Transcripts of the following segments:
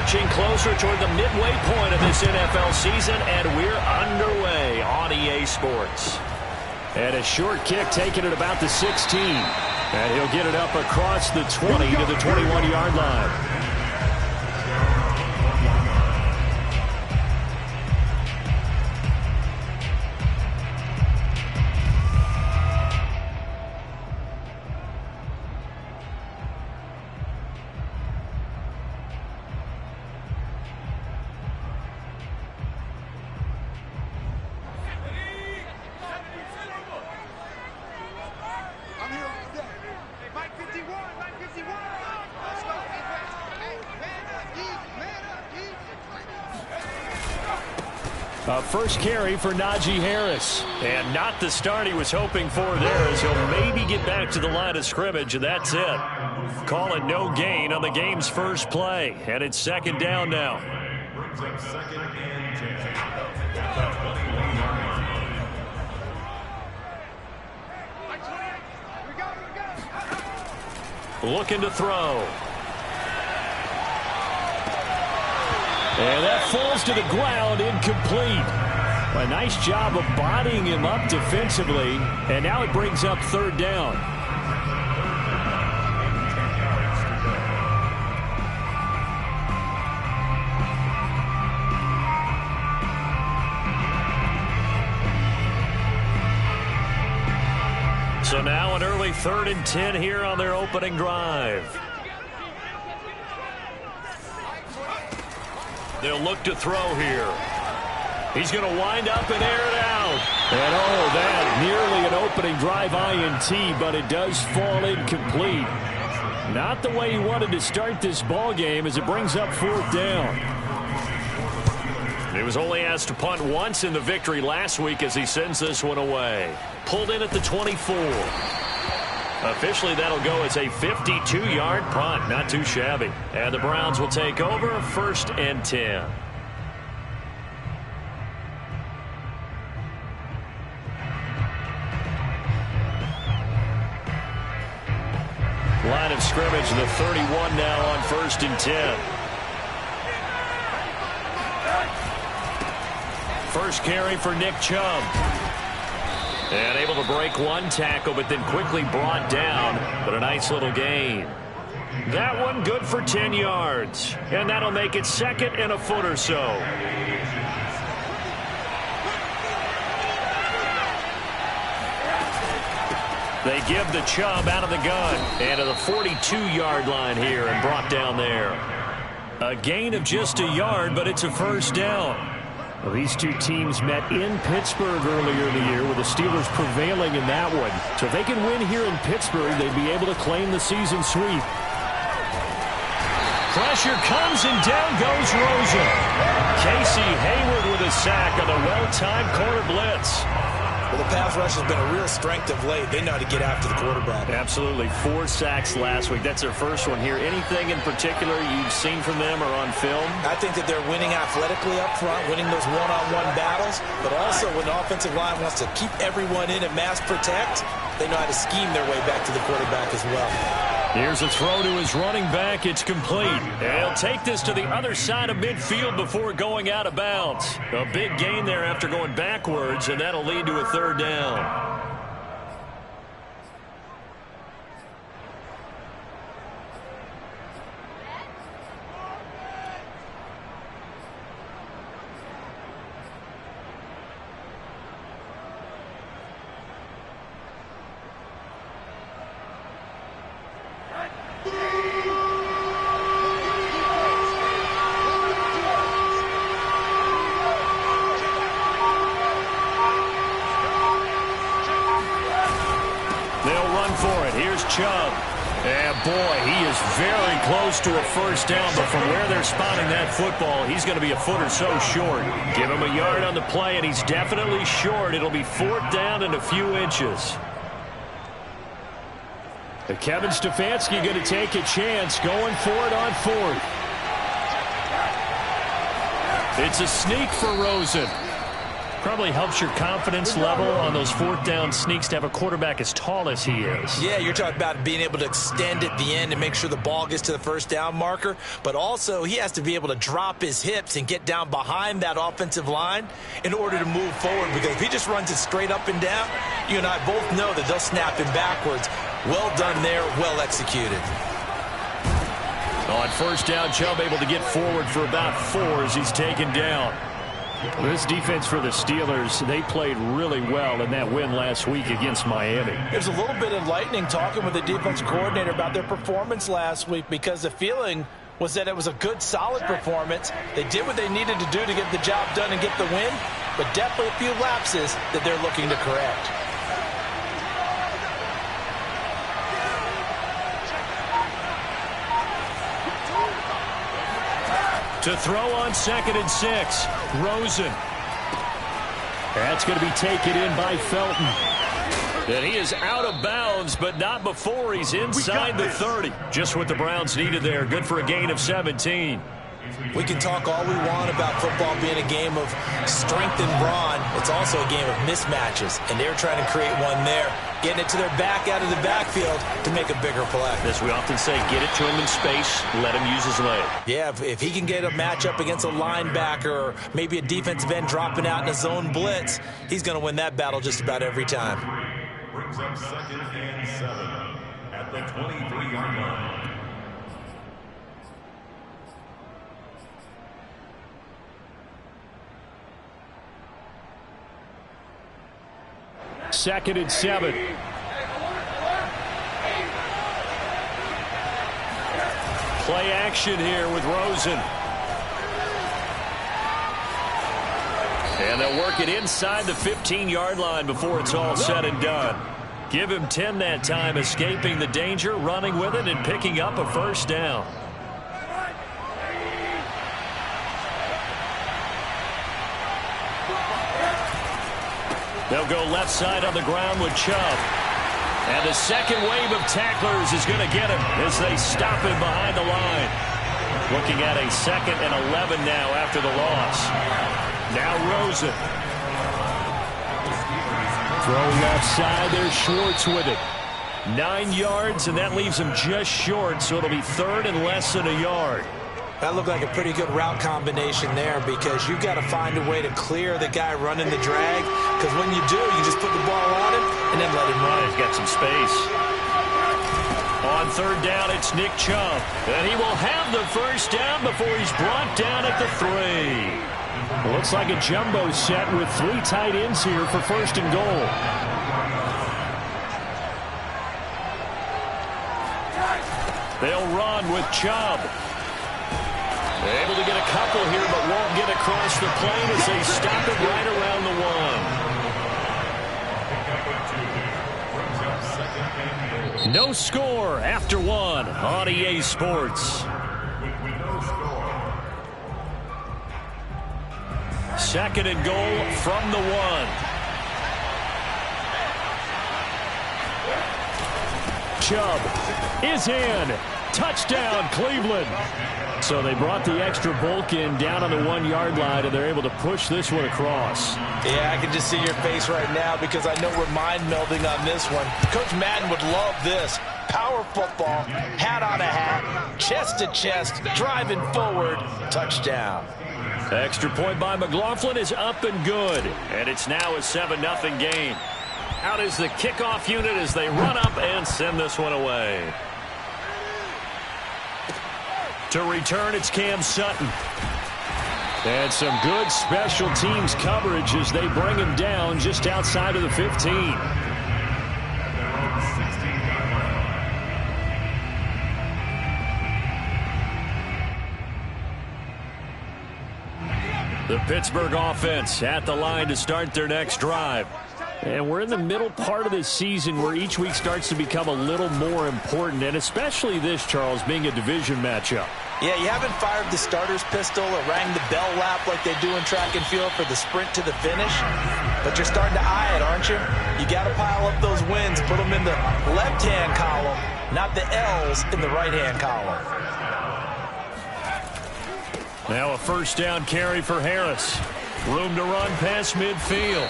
inching closer toward the midway point of this NFL season, and we're underway on EA Sports. And a short kick taken at about the 16. And he'll get it up across the 20 to the 21-yard line. First carry for Najee Harris. And not the start he was hoping for there, as he'll maybe get back to the line of scrimmage, and that's it. Call it no gain on the game's first play. And it's second down now. Looking to throw. And that falls to the ground, incomplete. A nice job of bodying him up defensively, and now it brings up third down. So now an early 3rd and 10 here on their opening drive. They'll look to throw here. He's going to wind up and air it out. And oh, that nearly an opening drive INT, but it does fall incomplete. Not the way he wanted to start this ball game as it brings up 4th down. He was only asked to punt once in the victory last week as he sends this one away. Pulled in at the 24. Officially, that'll go as a 52-yard punt. Not too shabby. And the Browns will take over 1st and 10. Line of scrimmage, the 31 now on 1st and 10. First carry for Nick Chubb. And able to break one tackle, but then quickly brought down. But a nice little gain. That one good for 10 yards. And that'll make it 2nd and a foot or so. They give the Chubb out of the gun. And to the 42-yard line here and brought down there. A gain of just a yard, but it's a 1st down. Well, these two teams met in Pittsburgh earlier in the year, with the Steelers prevailing in that one. So if they can win here in Pittsburgh, they'd be able to claim the season sweep. Pressure comes, and down goes Rosen. Casey Hayward with a sack on the well-timed corner blitz. Well, the pass rush has been a real strength of late. They know how to get after the quarterback. Absolutely. 4 sacks last week. That's their first one here. Anything in particular you've seen from them or on film? I think that they're winning athletically up front, winning those one-on-one battles, but also when the offensive line wants to keep everyone in and mass protect, they know how to scheme their way back to the quarterback as well. Here's a throw to his running back. It's complete. And he'll take this to the other side of midfield before going out of bounds. A big gain there after going backwards, and that'll lead to a 3rd down. Chubb. And boy, he is very close to a 1st down, but from where they're spotting that football, he's going to be a foot or so short. Give him a yard on the play, and he's definitely short. It'll be 4th down and a few inches. Kevin Stefanski going to take a chance, going for it on 4th. It's a sneak for Rosen. Probably helps your confidence level on those fourth down sneaks to have a quarterback as tall as he is. Yeah, you're talking about being able to extend at the end and make sure the ball gets to the first down marker. But also, he has to be able to drop his hips and get down behind that offensive line in order to move forward. Because if he just runs it straight up and down, you and I both know that they'll snap him backwards. Well done there, well executed. On first down, Chubb able to get forward for about 4 as he's taken down. This defense for the Steelers, they played really well in that win last week against Miami. It was a little bit enlightening talking with the defensive coordinator about their performance last week, because the feeling was that it was a good, solid performance. They did what they needed to do to get the job done and get the win, but definitely a few lapses that they're looking to correct. To throw on 2nd and 6, Rosen. That's going to be taken in by Felton. And he is out of bounds, but not before he's inside the 30. Just what the Browns needed there. Good for a gain of 17. We can talk all we want about football being a game of strength and brawn. It's also a game of mismatches, and they're trying to create one there, getting it to their back out of the backfield to make a bigger play. As we often say, get it to him in space, let him use his leg. Yeah, if he can get a matchup against a linebacker or maybe a defensive end dropping out in a zone blitz, he's going to win that battle just about every time. Brings up 2nd and 7 at the 23-yard line. Second and 7. Play action here with Rosen. And they'll work it inside the 15-yard line before it's all said and done. Give him 10 that time, escaping the danger, running with it, and picking up a first down. They'll go left side on the ground with Chubb. And the second wave of tacklers is going to get him as they stop him behind the line. Looking at a 2nd and 11 now after the loss. Now Rosen. Throw left side. There's Schwartz with it. 9 yards, and that leaves him just short, so it'll be 3rd and less than a yard. That looked like a pretty good route combination there, because you've got to find a way to clear the guy running the drag, because when you do, you just put the ball on him and then let him run. He's got some space. On 3rd down, it's Nick Chubb. And he will have the first down before he's brought down at the 3. Looks like a jumbo set with 3 tight ends here for 1st and goal. They'll run with Chubb. Able to get a couple here, but won't get across the plane as they stop it right around the 1. No score after 1 on EA Sports. 2nd and goal from the 1. Chubb is in. Touchdown, Cleveland. So they brought the extra bulk in down on the 1-yard line, and they're able to push this one across. Yeah, I can just see your face right now, because I know we're mind melding on this one. Coach Madden would love this. Power football, hat on a hat, chest to chest, driving forward, touchdown. Extra point by McLaughlin is up and good, and it's now a 7-0 game. Out is the kickoff unit as they run up and send this one away. To return, it's Cam Sutton. And some good special teams coverage as they bring him down just outside of the 15. The Pittsburgh offense at the line to start their next drive. And we're in the middle part of this season where each week starts to become a little more important, and especially this, Charles, being a division matchup. Yeah, you haven't fired the starter's pistol or rang the bell lap like they do in track and field for the sprint to the finish, but you're starting to eye it, aren't you? You got to pile up those wins, put them in the left-hand column, not the L's in the right-hand column. Now a first down carry for Harris. Room to run past midfield.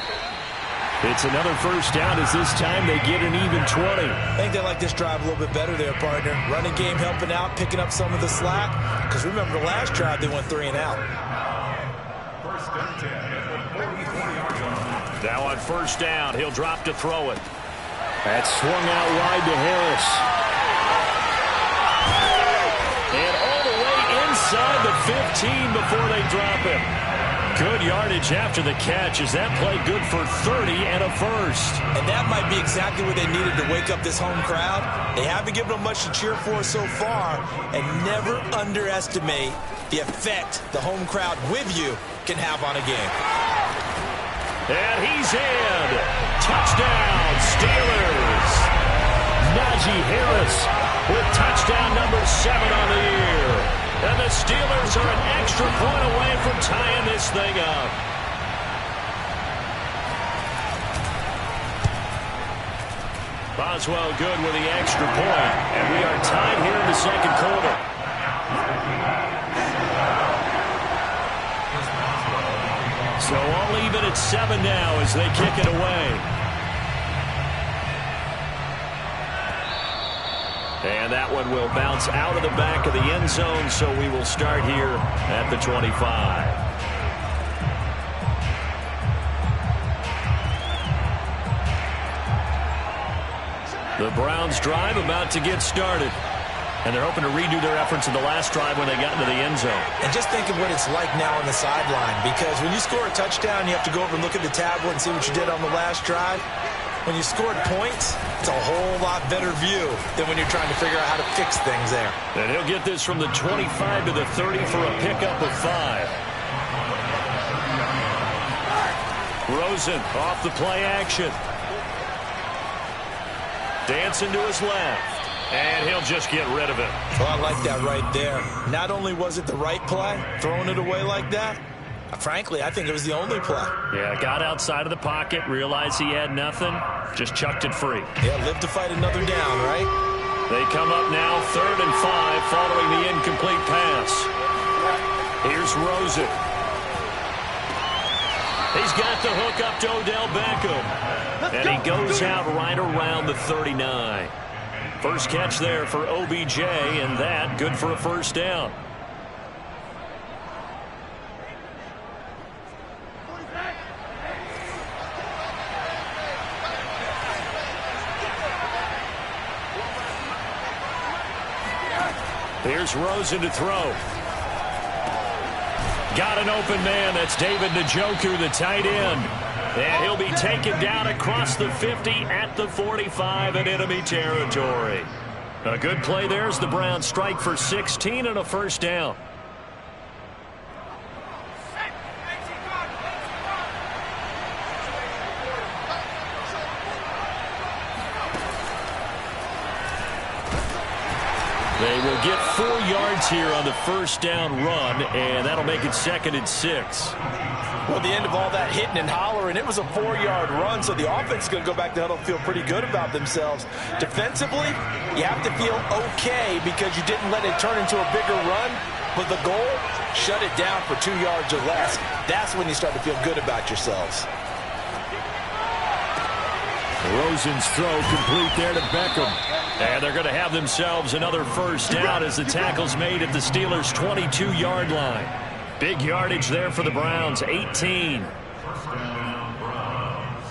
It's another first down as this time they get an even 20. I think they like this drive a little bit better there, partner. Running game helping out, picking up some of the slack. Because remember the last drive they went 3 and out. First and 10 at the 40-yard line. Now on first down, he'll drop to throw it. That's swung out wide to Harris. And all the way inside the 15 before they drop him. Good yardage after the catch as that play good for 30 and a first. And that might be exactly what they needed to wake up this home crowd. They haven't given them much to cheer for so far. And never underestimate the effect the home crowd with you can have on a game. And he's in. Touchdown, Steelers. Najee Harris with touchdown number 7 on the year. And the Steelers are an extra point away from tying this thing up. Boswell good with the extra point. And we are tied here in the second quarter. So all even at 7 now as they kick it away. And that one will bounce out of the back of the end zone, so we will start here at the 25. The Browns drive about to get started. And they're hoping to redo their efforts in the last drive when they got into the end zone. And just think of what it's like now on the sideline. Because when you score a touchdown, you have to go over and look at the tablet and see what you did on the last drive. When you scored points, it's a whole lot better view than when you're trying to figure out how to fix things there. And he'll get this from the 25 to the 30 for a pickup of 5. Rosen off the play action. Dancing to his left. And he'll just get rid of it. Well, I like that right there. Not only was it the right play, throwing it away like that, frankly, I think it was the only play. Yeah, got outside of the pocket, realized he had nothing, just chucked it free. Yeah, live to fight another down, right? They come up now 3rd and 5 following the incomplete pass. Here's Rosen. He's got the hook up to Odell Beckham. And he goes out right around the 39. First catch there for OBJ, and that good for a first down. Here's Rosen to throw. Got an open man. That's David Njoku, the tight end. And he'll be taken down across the 50 at the 45 in enemy territory. A good play there as the Browns strike for 16 and a first down. They will get 4 yards here on the first down run, and that'll make it 2nd and 6. Well, the end of all that hitting and hollering, it was a 4-yard run, so the offense is going to go back to huddle and feel pretty good about themselves. Defensively, you have to feel okay because you didn't let it turn into a bigger run, but the goal, shut it down for 2 yards or less. That's when you start to feel good about yourselves. Rosen's throw complete there to Beckham. And they're going to have themselves another first down as the tackle's made at the Steelers' 22-yard line. Big yardage there for the Browns, 18. First down, Browns.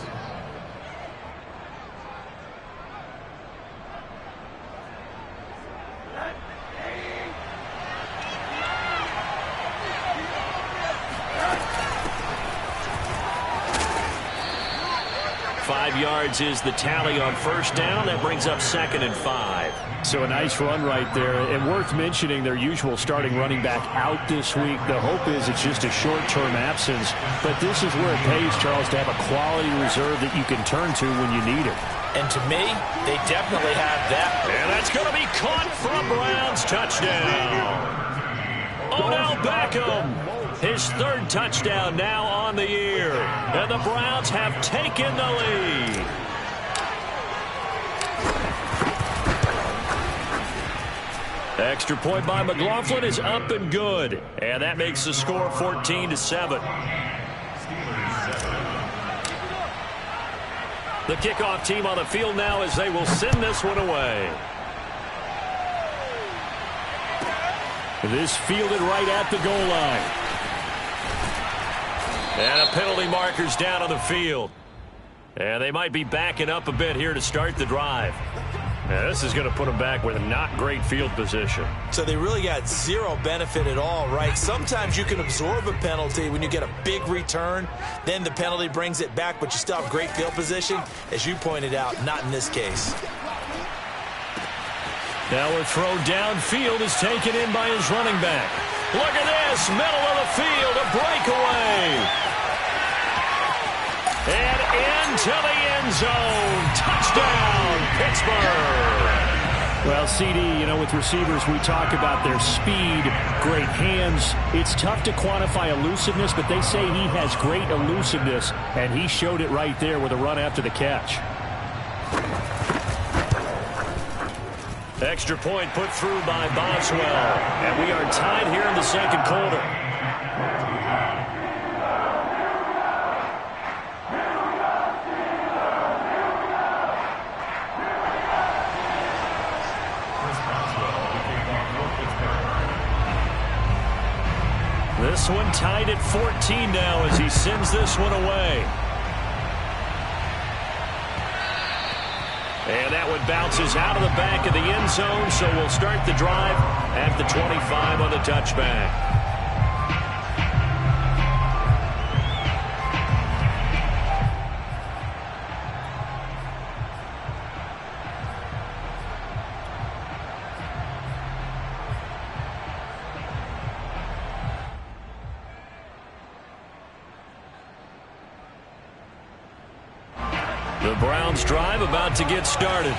Five yards is the tally on first down. That brings up 2nd and 5. So a nice run right there, and worth mentioning their usual starting running back out this week. The hope is it's just a short-term absence, but this is where it pays, Charles, to have a quality reserve that you can turn to when you need it. And to me, they definitely have that. And that's going to be caught for a Browns touchdown. Odell Beckham, his 3rd touchdown now on the year. And the Browns have taken the lead. Extra point by McLaughlin is up and good. And that makes the score 14-7. The kickoff team on the field now as they will send this one away. This fielded right at the goal line. And a penalty marker's down on the field. And they might be backing up a bit here to start the drive. Now, this is going to put them back with not great field position. So they really got zero benefit at all, right? Sometimes you can absorb a penalty when you get a big return. Then the penalty brings it back, but you still have great field position. As you pointed out, not in this case. Now a throw downfield is taken in by his running back. Look at this, middle of the field, a breakaway. And into the end zone. Touchdown, Pittsburgh. Well, CD, with receivers, we talk about their speed, great hands. It's tough to quantify elusiveness, but they say he has great elusiveness, and he showed it right there with a run after the catch. Extra point put through by Boswell. And we are tied here in the second quarter. This one tied at 14 now as he sends this one away. And that one bounces out of the back of the end zone, so we'll start the drive at the 25 on the touchback. The Browns drive about to get started.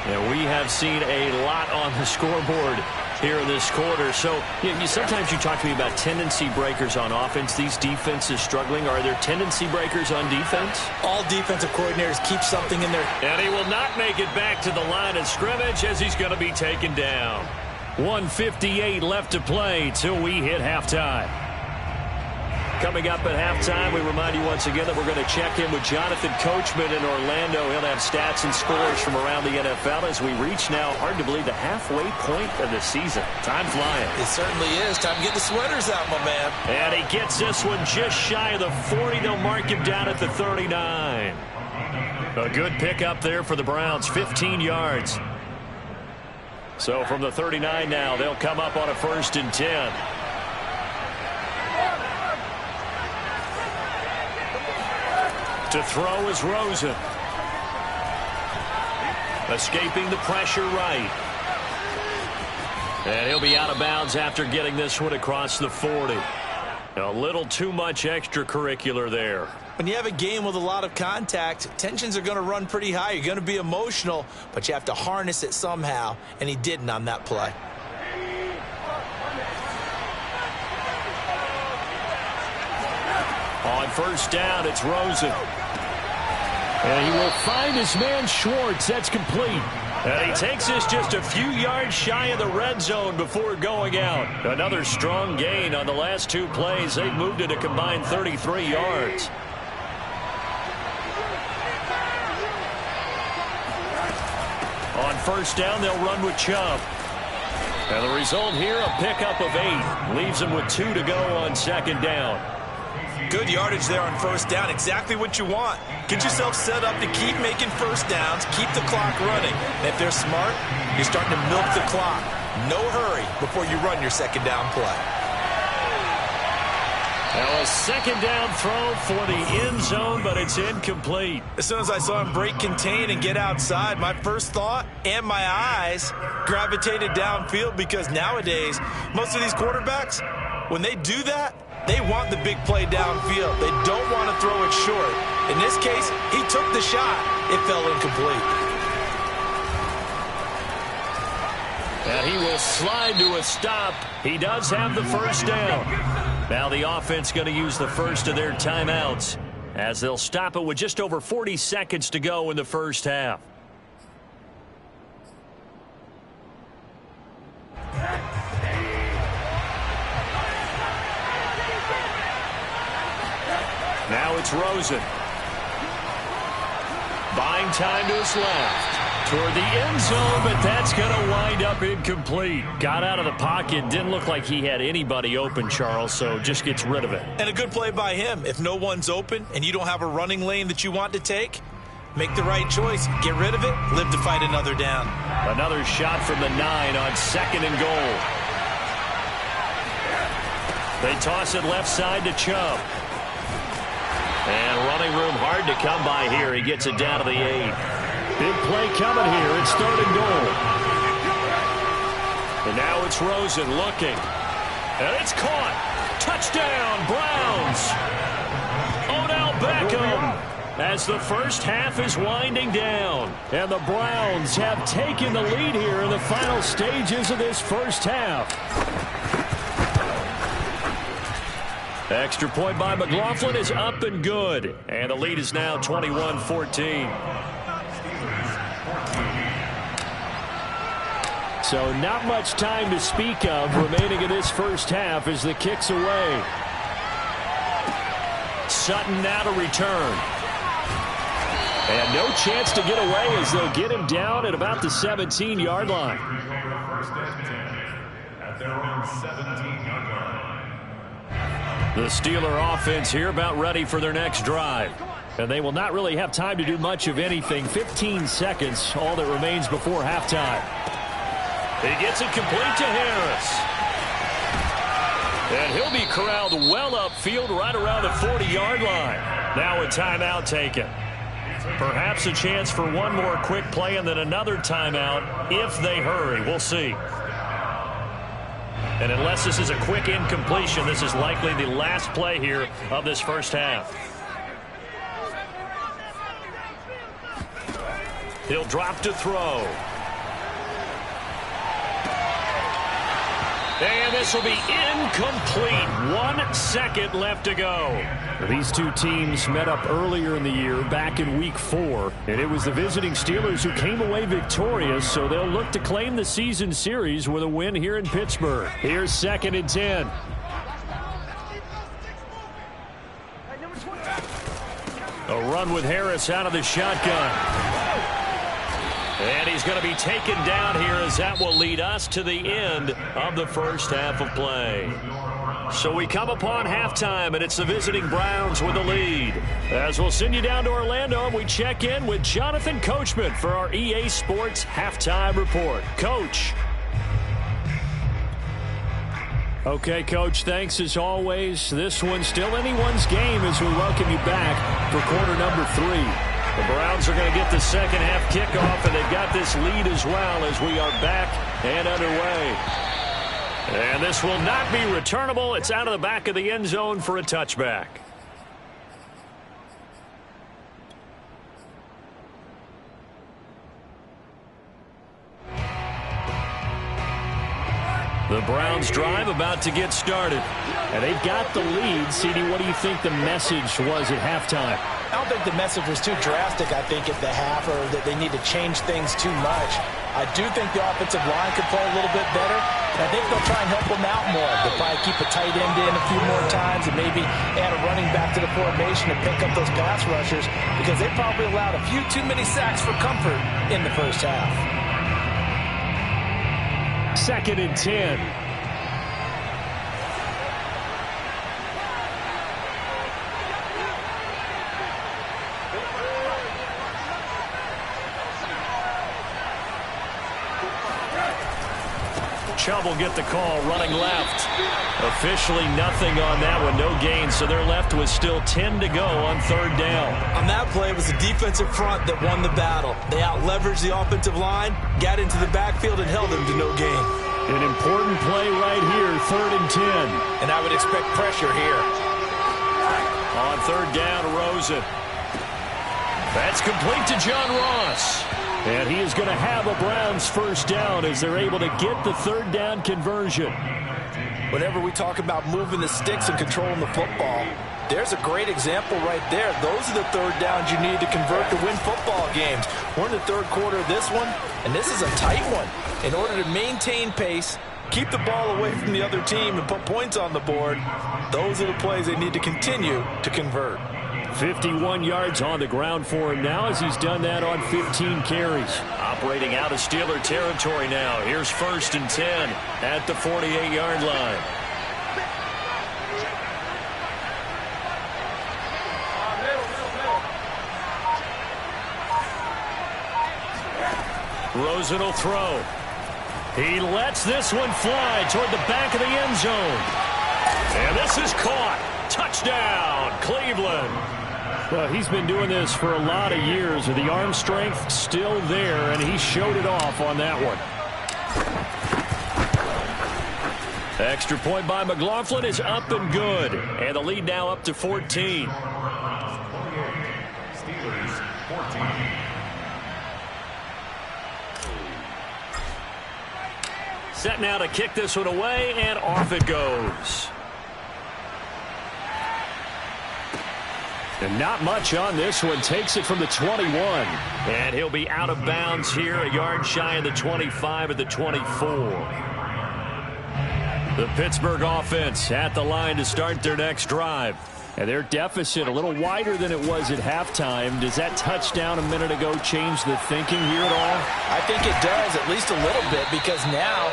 And we have seen a lot on the scoreboard here in this quarter. So sometimes you talk to me about tendency breakers on offense. These defenses struggling. Are there tendency breakers on defense? All defensive coordinators keep something in there. And he will not make it back to the line of scrimmage as he's going to be taken down. 1:58 left to play till we hit halftime. Coming up at halftime, we remind you once again that we're going to check in with Jonathan Coachman in Orlando. He'll have stats and scores from around the NFL as we reach now, hard to believe, the halfway point of the season. Time flying. It certainly is. Time to get the sweaters out, my man. And he gets this one just shy of the 40. They'll mark him down at the 39. A good pickup there for the Browns, 15 yards. So from the 39 now, they'll come up on a 1st and 10. To throw is Rosen. Escaping the pressure right. And he'll be out of bounds after getting this one across the 40. A little too much extracurricular there. When you have a game with a lot of contact, tensions are going to run pretty high. You're going to be emotional, but you have to harness it somehow, and he didn't on that play. On 1st down, it's Rosen. And he will find his man Schwartz. That's complete. And he takes this just a few yards shy of the red zone before going out. Another strong gain on the last 2 plays. They've moved it a combined 33 yards. On 1st down, they'll run with Chubb. And the result here, a pickup of 8. Leaves them with 2 to go on 2nd down. Good yardage there on 1st down. Exactly what you want. Get yourself set up to keep making 1st downs, keep the clock running. And if they're smart, you're starting to milk the clock. No hurry before you run your 2nd down play. Now a 2nd down throw for the end zone, but it's incomplete. As soon as I saw him break contain and get outside, my first thought and my eyes gravitated downfield, because nowadays, most of these quarterbacks, when they do that, they want the big play downfield. They don't want to throw it short. In this case, he took the shot. It fell incomplete. And he will slide to a stop. He does have the 1st down. Now the offense going to use the first of their timeouts as they'll stop it with just over 40 seconds to go in the 1st half. Now it's Rosen. Buying time to his left. Toward the end zone, but that's going to wind up incomplete. Got out of the pocket. Didn't look like he had anybody open, Charles, so just gets rid of it. And a good play by him. If no one's open and you don't have a running lane that you want to take, make the right choice. Get rid of it. Live to fight another down. Another shot from the 9 on 2nd and goal. They toss it left side to Chubb. And running room hard to come by here. He gets it down to the 8. Big play coming here. It's 3rd and goal. And now it's Rosen looking. And it's caught. Touchdown, Browns. Odell Beckham. As the first half is winding down. And the Browns have taken the lead here in the final stages of this first half. Extra point by McLaughlin is up and good. And the lead is now 21-14. So not much time to speak of remaining in this first half as the kick's away. Sutton now to return. And no chance to get away as they'll get him down at about the 17-yard line. At their own 17-yard line. The Steeler offense here about ready for their next drive. And they will not really have time to do much of anything. 15 seconds, all that remains before halftime. He gets it complete to Harris. And he'll be corralled well upfield right around the 40-yard line. Now a timeout taken. Perhaps a chance for one more quick play and then another timeout if they hurry. We'll see. And unless this is a quick incompletion, this is likely the last play here of this first half. He'll drop to throw. And this will be incomplete. 1 second left to go. These two teams met up earlier in the year, back in Week 4. And it was the visiting Steelers who came away victorious, so they'll look to claim the season series with a win here in Pittsburgh. Here's 2nd and 10. A run with Harris out of the shotgun. And he's going to be taken down here as that will lead us to the end of the first half of play. So we come upon halftime, and it's the visiting Browns with the lead. As we'll send you down to Orlando, we check in with Jonathan Coachman for our EA Sports Halftime Report. Coach. Okay, Coach, thanks as always. This one's still anyone's game as we welcome you back for quarter number 3. The Browns are going to get the second half kickoff, and they've got this lead as well as we are back and underway. And this will not be returnable. It's out of the back of the end zone for a touchback. The Browns drive about to get started. And they've got the lead. CD, what do you think the message was at halftime? I don't think the message was too drastic, I think, at the half, or that they need to change things too much. I do think the offensive line could play a little bit better. And I think they'll try and help them out more. They'll probably keep a tight end in a few more times and maybe add a running back to the formation to pick up those pass rushers because they probably allowed a few too many sacks for comfort in the first half. 2nd and 10. Chubb will get the call running left. Officially nothing on that one, no gain, so they're left with still 10 to go on 3rd down. On that play, it was the defensive front that won the battle. They out-leveraged the offensive line, got into the backfield, and held them to no gain. An important play right here, 3rd and 10. And I would expect pressure here. On 3rd down, Rosen. That's complete to John Ross. And he is going to have a Browns first down as they're able to get the 3rd down conversion. Whenever we talk about moving the sticks and controlling the football, there's a great example right there. Those are the 3rd downs you need to convert to win football games. We're in the 3rd quarter of this one, and this is a tight one. In order to maintain pace, keep the ball away from the other team, and put points on the board, those are the plays they need to continue to convert. 51 yards on the ground for him now as he's done that on 15 carries. Operating out of Steeler territory now. Here's 1st and 10 at the 48-yard line. Rosen will throw. He lets this one fly toward the back of the end zone. And this is caught. Touchdown, Cleveland. Well, he's been doing this for a lot of years with the arm strength still there, and he showed it off on that one. Extra point by McLaughlin is up and good. And the lead now up to 14. Steelers 14. Set now to kick this one away, and off it goes. And not much on this one. Takes it from the 21. And he'll be out of bounds here, a yard shy of the 25 at the 24. The Pittsburgh offense at the line to start their next drive. And their deficit a little wider than it was at halftime. Does that touchdown a minute ago change the thinking here at all? I think it does, at least a little bit, because now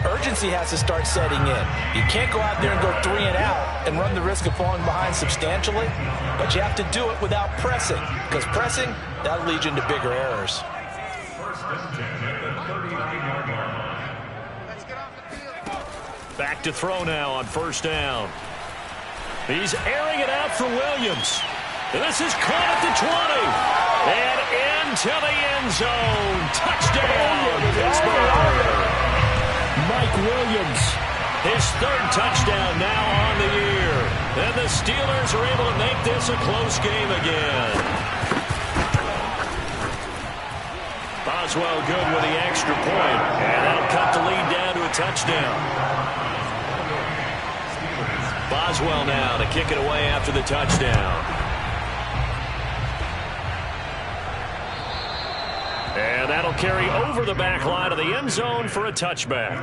urgency has to start setting in. You can't go out there and go 3 and out and run the risk of falling behind substantially, but you have to do it without pressing, because pressing, that'll lead you into bigger errors. 1st and 10 at the 39-yard line. Back to throw now on 1st down. He's airing it out for Williams. And this is caught at the 20. And into the end zone. Touchdown, Pittsburgh. Mike Williams, his 3rd touchdown now on the year. And the Steelers are able to make this a close game again. Boswell good with the extra point. And that'll cut the lead down to a touchdown. Boswell now to kick it away after the touchdown. And that'll carry over the back line of the end zone for a touchback.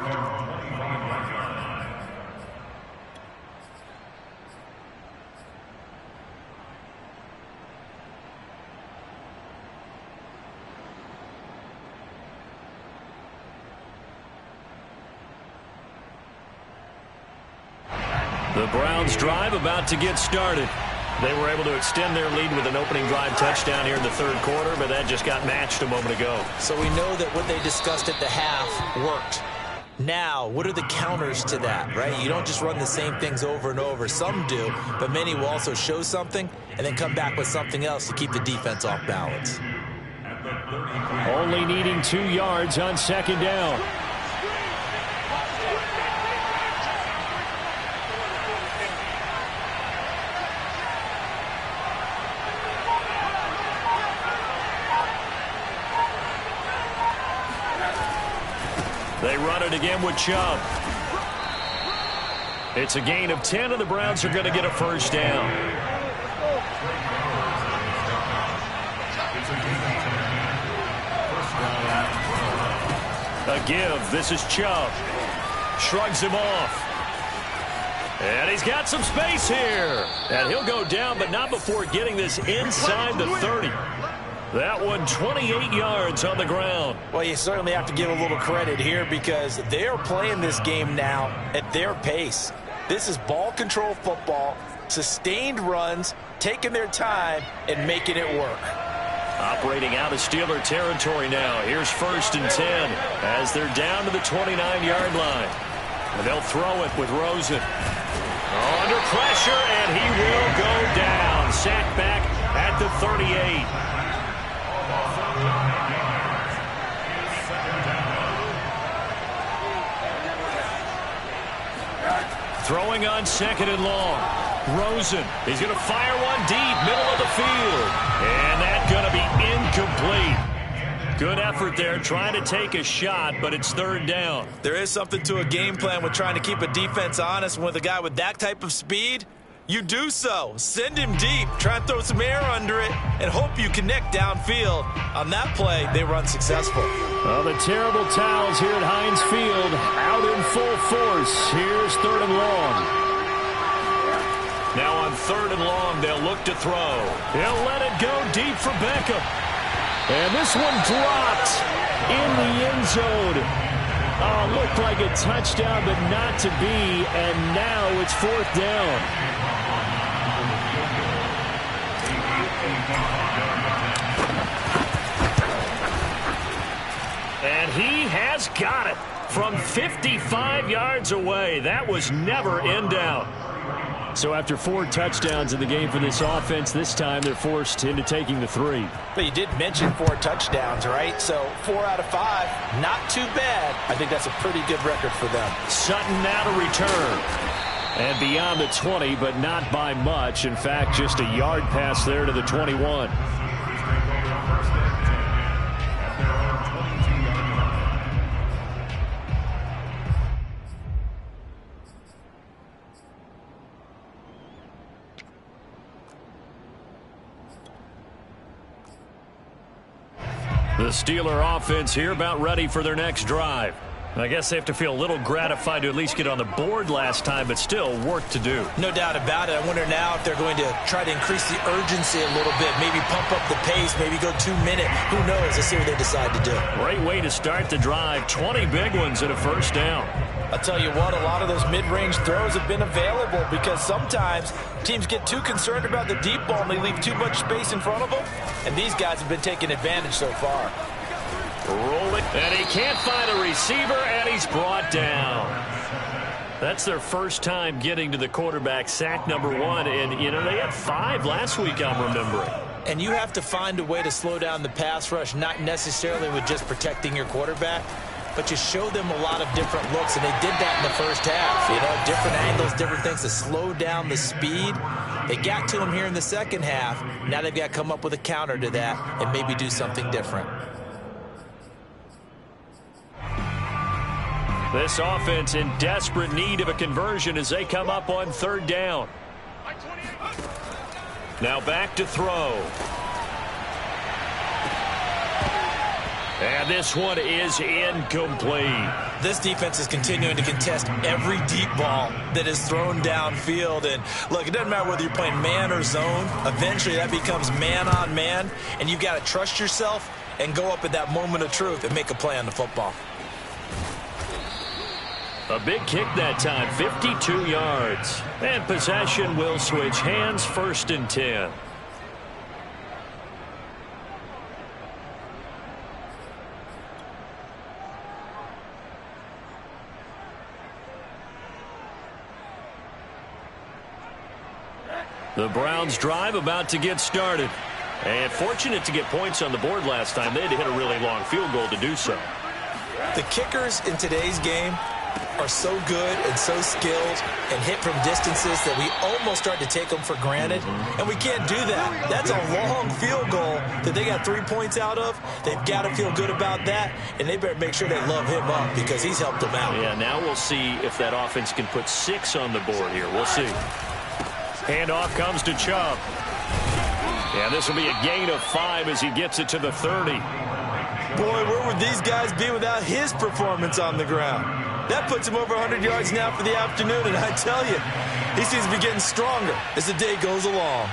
The Browns drive about to get started. They were able to extend their lead with an opening drive touchdown here in the 3rd quarter, but that just got matched a moment ago. So we know that what they discussed at the half worked. Now, what are the counters to that, right? You don't just run the same things over and over. Some do, but many will also show something and then come back with something else to keep the defense off balance. Only needing 2 yards on 2nd down. They run it again with Chubb. It's a gain of 10, and the Browns are going to get a 1st down. A give. This is Chubb. Shrugs him off. And he's got some space here. And he'll go down, but not before getting this inside the 30. That one 28 yards on the ground. Well, you certainly have to give a little credit here because they're playing this game now at their pace. This is ball control football, sustained runs, taking their time and making it work. Operating out of Steeler territory now. Here's 1st and 10 as they're down to the 29-yard line. And they'll throw it with Rosen. Under pressure, and he will go down. Sacked back at the 38. Throwing on 2nd and long. Rosen. He's going to fire one deep, middle of the field. And that's going to be incomplete. Good effort there, trying to take a shot, but it's 3rd down. There is something to a game plan with trying to keep a defense honest. With a guy with that type of speed, you do so. Send him deep, try and throw some air under it, and hope you connect downfield. On that play, they run successful. Well, the terrible towels here at Heinz Field out in full force. Here's 3rd and long. Now on 3rd and long. They'll look to throw. He'll let it go deep for Beckham. And this one dropped in the end zone. Looked like a touchdown, but not to be. And now it's 4th down. And he has got it from 55 yards away. That was never in doubt. So after 4 touchdowns in the game for this offense, this time they're forced into taking the 3. But you did mention 4 touchdowns, right? So 4 out of 5, not too bad. I think that's a pretty good record for them. Sutton now to return. And beyond the 20, but not by much. In fact, just a yard pass there to the 21. The Steeler offense here about ready for their next drive. I guess they have to feel a little gratified to at least get on the board last time, but still work to do. No doubt about it. I wonder now if they're going to try to increase the urgency a little bit, maybe pump up the pace, maybe go 2-minute. Who knows? Let's see what they decide to do. Great way to start the drive. 20 big ones and a 1st down. I'll tell you what, a lot of those mid-range throws have been available because sometimes teams get too concerned about the deep ball and they leave too much space in front of them. And these guys have been taking advantage so far. Rolling, and he can't find a receiver, and he's brought down. That's their first time getting to the quarterback, sack number 1, and, you know, they had 5 last week, I'm remembering. And you have to find a way to slow down the pass rush, not necessarily with just protecting your quarterback, but you show them a lot of different looks, and they did that in the first half. You know, different angles, different things to slow down the speed. They got to him here in the second half. Now they've got to come up with a counter to that and maybe do something different. This offense in desperate need of a conversion as they come up on 3rd down. Now back to throw. And this one is incomplete. This defense is continuing to contest every deep ball that is thrown downfield. And look, it doesn't matter whether you're playing man or zone. Eventually that becomes man on man. And you've got to trust yourself and go up at that moment of truth and make a play on the football. A big kick that time, 52 yards. And possession will switch hands, 1st and 10. The Browns drive about to get started. And fortunate to get points on the board last time. They had to hit a really long field goal to do so. The kickers in today's game are so good and so skilled and hit from distances that we almost start to take them for granted. And we can't do that. That's a long field goal that they got 3 points out of. They've got to feel good about that, and they better make sure they love him up because he's helped them out. Yeah, now we'll see if that offense can put 6 on the board here. We'll see. Handoff comes to Chubb. Yeah, this will be a gain of 5 as he gets it to the 30. Boy, where would these guys be without his performance on the ground? That puts him over 100 yards now for the afternoon, and I tell you, he seems to be getting stronger as the day goes along.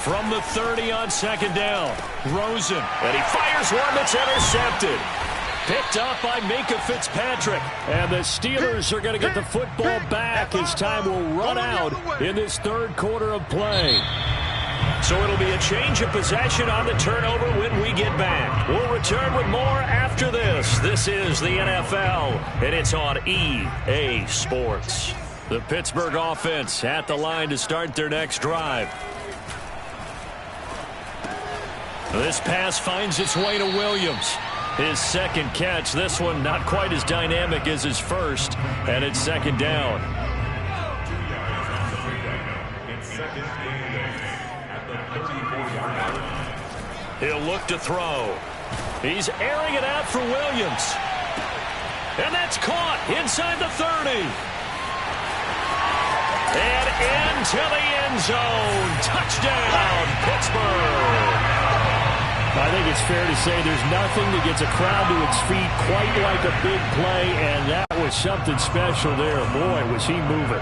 From the 30 on 2nd down, Rosen, and he fires one that's intercepted. Picked up by Minkah Fitzpatrick. And the Steelers are going to get the football back as time will run out in this 3rd quarter of play. So it'll be a change of possession on the turnover when we get back. We'll return with more after this. This is the NFL, and it's on EA Sports. The Pittsburgh offense at the line to start their next drive. This pass finds its way to Williams. His 2nd catch. This one not quite as dynamic as his first, and it's 2nd down. He'll look to throw. He's airing it out for Williams. And that's caught inside the 30. And into the end zone. Touchdown, Pittsburgh. I think it's fair to say there's nothing that gets a crowd to its feet quite like a big play, and that was something special there. Boy, was he moving.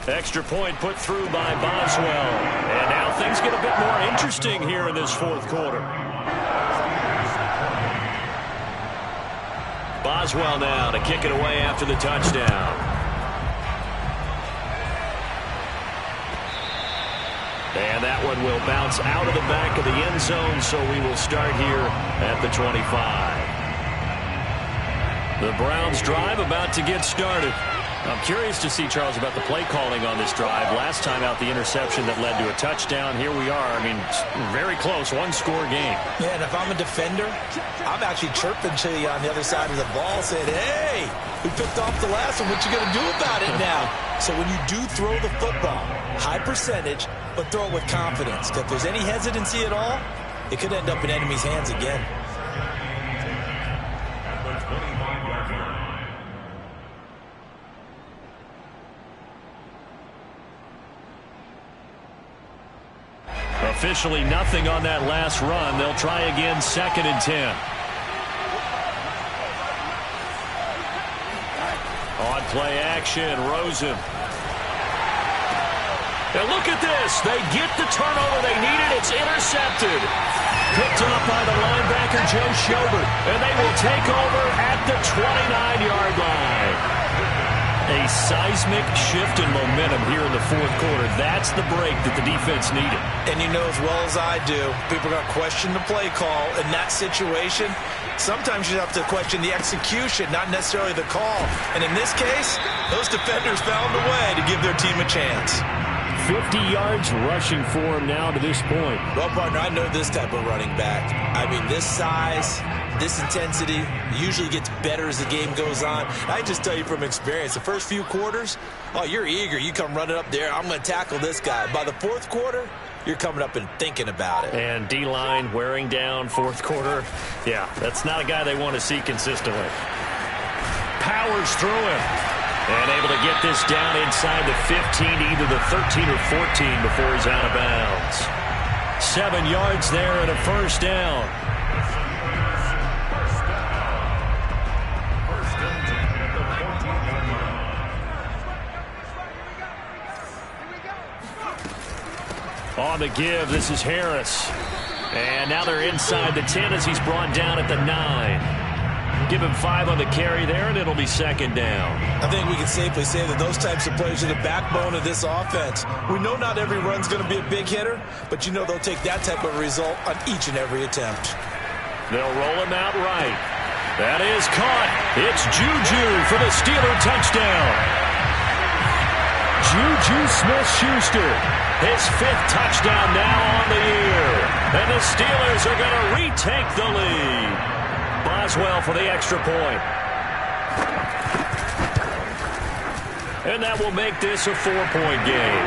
Extra point put through by Boswell. And now things get a bit more interesting here in this fourth quarter. Boswell now to kick it away after the touchdown. And that one will bounce out of the back of the end zone, so we will start here at the 25. The Browns drive about to get started. I'm curious to see, Charles, about the play calling on this drive. Last time out, the interception that led to a touchdown. Here we are. I mean, very close, one-score game. Yeah, and if I'm a defender, I'm actually chirping to you on the other side of the ball, saying, hey, we picked off the last one. What you going to do about it now? So when you do throw the football, high percentage, but throw it with confidence. Because if there's any hesitancy at all, it could end up in enemy's hands again. Officially nothing on that last run. They'll try again, 2nd and 10. On play action, Rosen. And look at this. They get the turnover they needed. It's intercepted. Picked up by the linebacker, Joe Schobert. And they will take over at the 29-yard line. A seismic shift in momentum here in the fourth quarter. That's the break that the defense needed. And you know as well as I do, people are going to question the play call in that situation. Sometimes you have to question the execution, not necessarily the call. And in this case, those defenders found a way to give their team a chance. 50 yards rushing for him now to this point. Well, partner, I know this type of running back. I mean, this size, this intensity usually gets better as the game goes on. I just tell you from experience, the first few quarters, oh, you're eager. You come running up there, I'm going to tackle this guy. By the fourth quarter, you're coming up and thinking about it. And D-line wearing down fourth quarter. Yeah, that's not a guy they want to see consistently. Powers through him. And able to get this down inside the 15, either the 13 or 14 before he's out of bounds. 7 yards there and a first down. On the give, this is Harris. And now they're inside the 10 as he's brought down at the 9. Give him 5 on the carry there, and it'll be 2nd down. I think we can safely say that those types of plays are the backbone of this offense. We know not every run's going to be a big hitter, but you know they'll take that type of result on each and every attempt. They'll roll him out right. That is caught. It's Juju for the Steeler touchdown. Juju Smith-Schuster, his 5th touchdown now on the year. And the Steelers are going to retake the lead. Boswell for the extra point. And that will make this a 4-point game.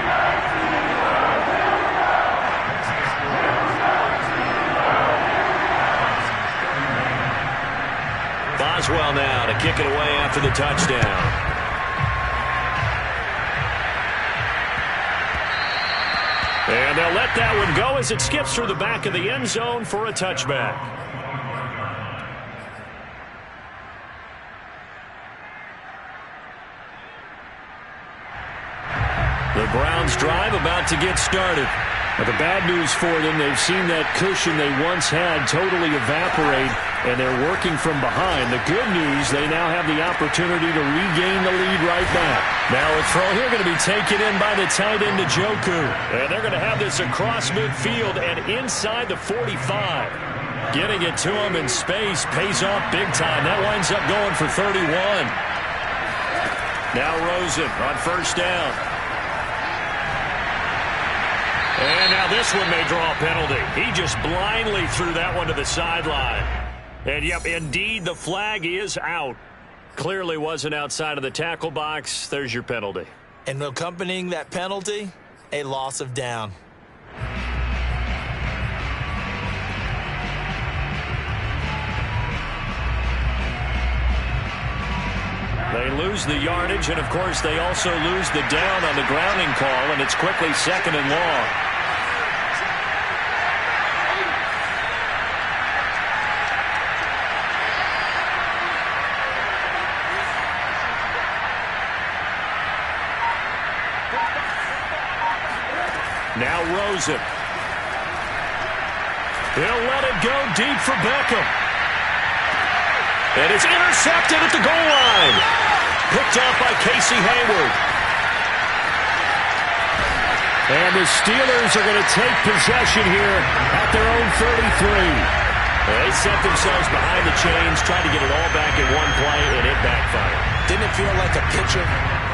Boswell now to kick it away after the touchdown. And they'll let that one go as it skips through the back of the end zone for a touchback. The Browns drive about to get started. But the bad news for them, they've seen that cushion they once had totally evaporate, and they're working from behind. The good news, they now have the opportunity to regain the lead right back. Now a throw here going to be taken in by the tight end, Njoku. And they're going to have this across midfield and inside the 45. Getting it to him in space pays off big time. That winds up going for 31. Now Rosen on first down. And now this one may draw a penalty. He just blindly threw that one to the sideline. And, yep, indeed, the flag is out. Clearly wasn't outside of the tackle box. There's your penalty. And accompanying that penalty, a loss of down. They lose the yardage, and, of course, they also lose the down on the grounding call, and it's quickly 2nd and long. Now Rosen. He'll let it go deep for Beckham. And it's intercepted at the goal line. Picked up by Casey Hayward. And the Steelers are going to take possession here at their own 33. They set themselves behind the chains, trying to get it all back in one play, and it backfired. Didn't it feel like a pitcher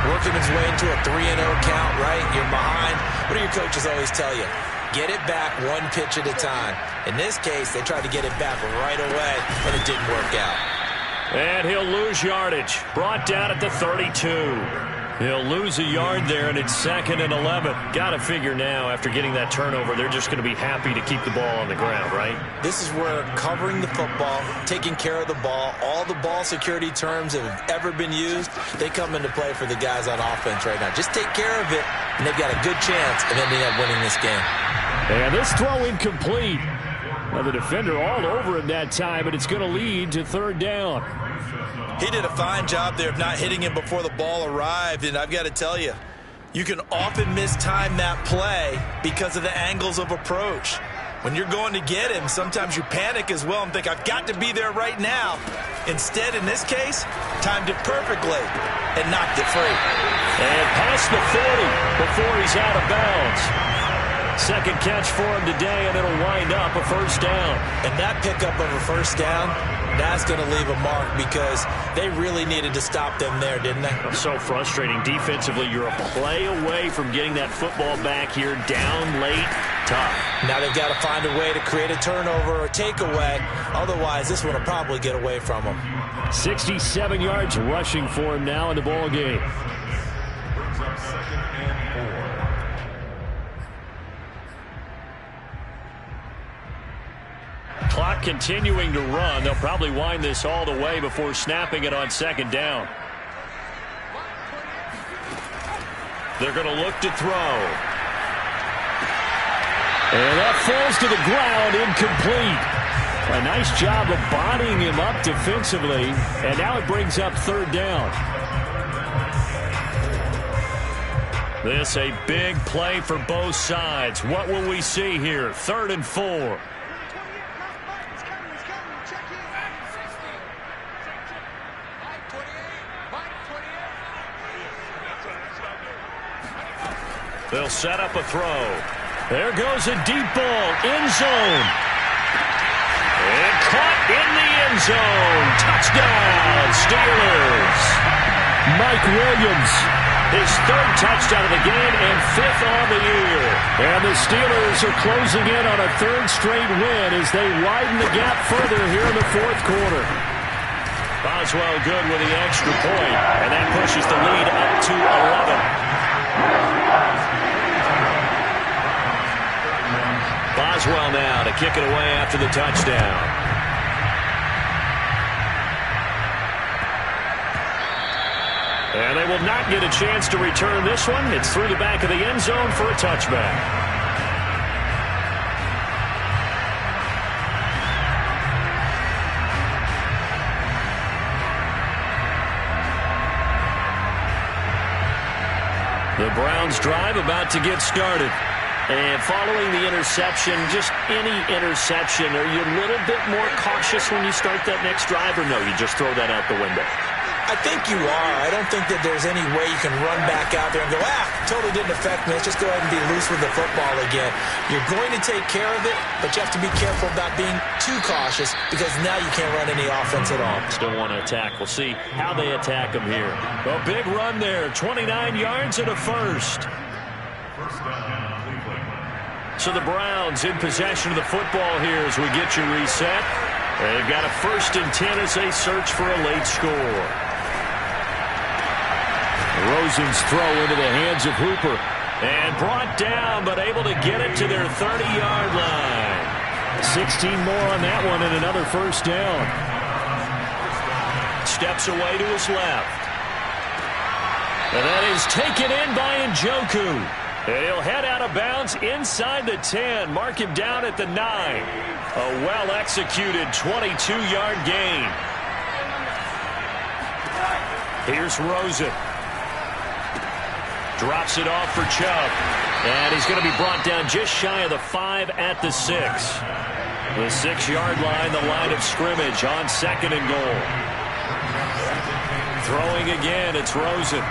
working his way into a 3-0 count, right? You're behind. What do your coaches always tell you? Get it back one pitch at a time. In this case, they tried to get it back right away, and it didn't work out. And he'll lose yardage. Brought down at the 32. He'll lose a yard there, and it's 2nd and 11. Got to figure now, after getting that turnover, they're just going to be happy to keep the ball on the ground, right? This is where covering the football, taking care of the ball, all the ball security terms that have ever been used, they come into play for the guys on offense right now. Just take care of it, and they've got a good chance of ending up winning this game. And this throw incomplete. Now the defender all over him that time, but it's going to lead to 3rd down. He did a fine job there of not hitting him before the ball arrived, and I've got to tell you, you can often mistime that play because of the angles of approach. When you're going to get him, sometimes you panic as well and think, I've got to be there right now. Instead, in this case, timed it perfectly and knocked it free. And past the 40 before he's out of bounds. Second catch for him today, and it'll wind up a 1st down. And that pickup of a 1st down, that's going to leave a mark because they really needed to stop them there, didn't they? So frustrating. Defensively, you're a play away from getting that football back here, down late, tough. Now they've got to find a way to create a turnover or takeaway. Otherwise, this one will probably get away from them. 67 yards rushing for him now in the ball game. Brings up 2nd and 4. Clock continuing to run. They'll probably wind this all the way before snapping it on 2nd down. They're going to look to throw. And that falls to the ground, incomplete. A nice job of bodying him up defensively. And now it brings up 3rd down. This a big play for both sides. What will we see here? 3rd and 4. They'll set up a throw. There goes a deep ball. End zone. And caught in the end zone. Touchdown, Steelers. Mike Williams, his 3rd touchdown of the game and 5th on the year. And the Steelers are closing in on a 3rd straight win as they widen the gap further here in the 4th quarter. Boswell good with the extra point, and that pushes the lead up to 11. Boswell now to kick it away after the touchdown. And they will not get a chance to return this one. It's through the back of the end zone for a touchback. The Browns drive about to get started. And following the interception, just any interception, are you a little bit more cautious when you start that next drive, or no, you just throw that out the window? I think you are. I don't think that there's any way you can run back out there and go, totally didn't affect me. Let's just go ahead and be loose with the football again. You're going to take care of it, but you have to be careful about being too cautious because now you can't run any offense at all. Still want to attack. We'll see how they attack them here. A big run there, 29 yards and a 1st. So the Browns in possession of the football here as we get you reset. They've got a 1st and 10 as they search for a late score. Rosen's throw into the hands of Hooper. And brought down, but able to get it to their 30-yard line. 16 more on that one and another 1st down. Steps away to his left. And that is taken in by Njoku. And he'll head out of bounds inside the 10. Mark him down at the 9. A well-executed 22-yard gain. Here's Rosen. Drops it off for Chubb. And he's going to be brought down just shy of the 5 at the 6. The 6-yard line, the line of scrimmage on 2nd and goal. Throwing again, it's Rosen.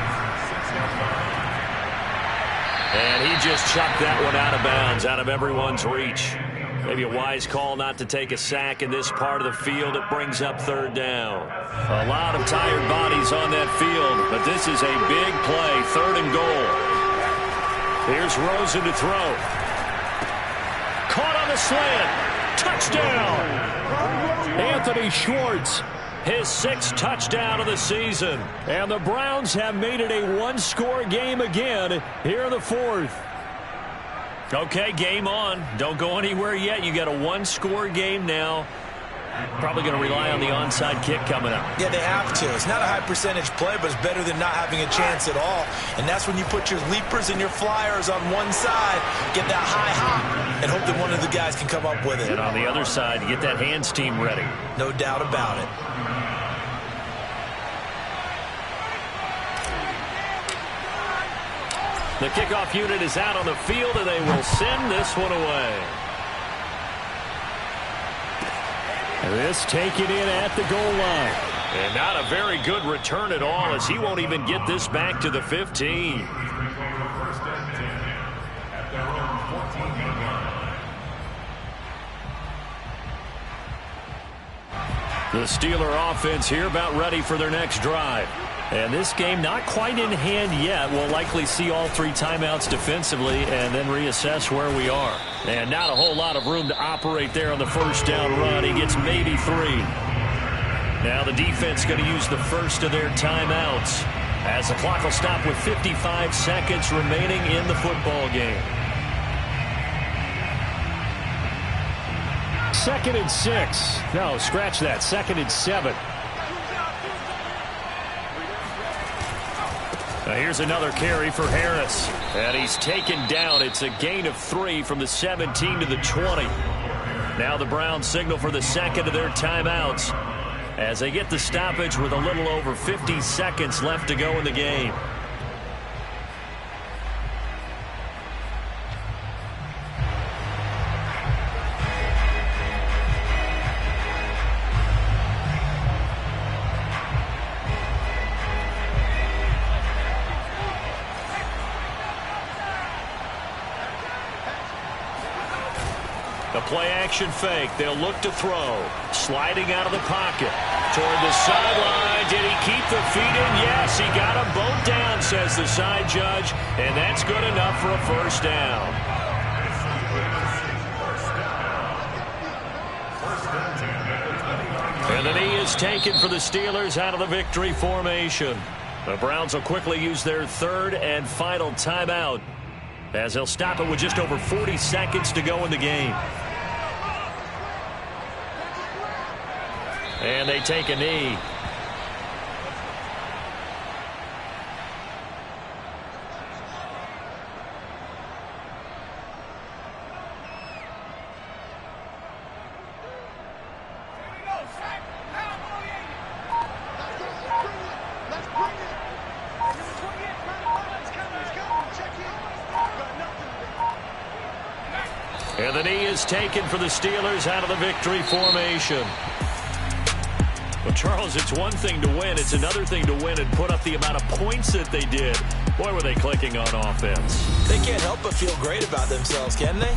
And he just chucked that one out of bounds, out of everyone's reach. Maybe a wise call not to take a sack in this part of the field. It brings up 3rd down. A lot of tired bodies on that field, but this is a big play, 3rd and goal. Here's Rosen to throw. Caught on the slant. Touchdown. Anthony Schwartz, his 6th touchdown of the season. And the Browns have made it a 1-score game again here in the 4th. Okay, game on. Don't go anywhere yet. You got a 1-score game now. Probably going to rely on the onside kick coming up. Yeah, they have to. It's not a high percentage play, but it's better than not having a chance at all. And that's when you put your leapers and your flyers on one side, get that high hop, and hope that one of the guys can come up with it. And on the other side, get that hands team ready. No doubt about it. The kickoff unit is out on the field, and they will send this one away. This taken in at the goal line. And not a very good return at all, as he won't even get this back to the 15. The Steeler offense here about ready for their next drive. And this game not quite in hand yet. We'll likely see all 3 timeouts defensively and then reassess where we are. And not a whole lot of room to operate there on the 1st down run. He gets maybe 3. Now the defense going to use the first of their timeouts as the clock will stop with 55 seconds remaining in the football game. 2nd and 6. No, scratch that. 2nd and 7. Now here's another carry for Harris. And he's taken down. It's a gain of 3 from the 17 to the 20. Now the Browns signal for the 2nd of their timeouts as they get the stoppage with a little over 50 seconds left to go in the game. The play-action fake. They'll look to throw. Sliding out of the pocket. Toward the sideline. Did he keep the feet in? Yes, he got them both down, says the side judge. And that's good enough for a 1st down. And the knee is taken for the Steelers out of the victory formation. The Browns will quickly use their 3rd and final timeout as they'll stop it with just over 40 seconds to go in the game. And they take a knee. And the knee is taken for the Steelers out of the victory formation. Well, Charles, it's one thing to win. It's another thing to win and put up the amount of points that they did. Boy, were they clicking on offense. They can't help but feel great about themselves, can they?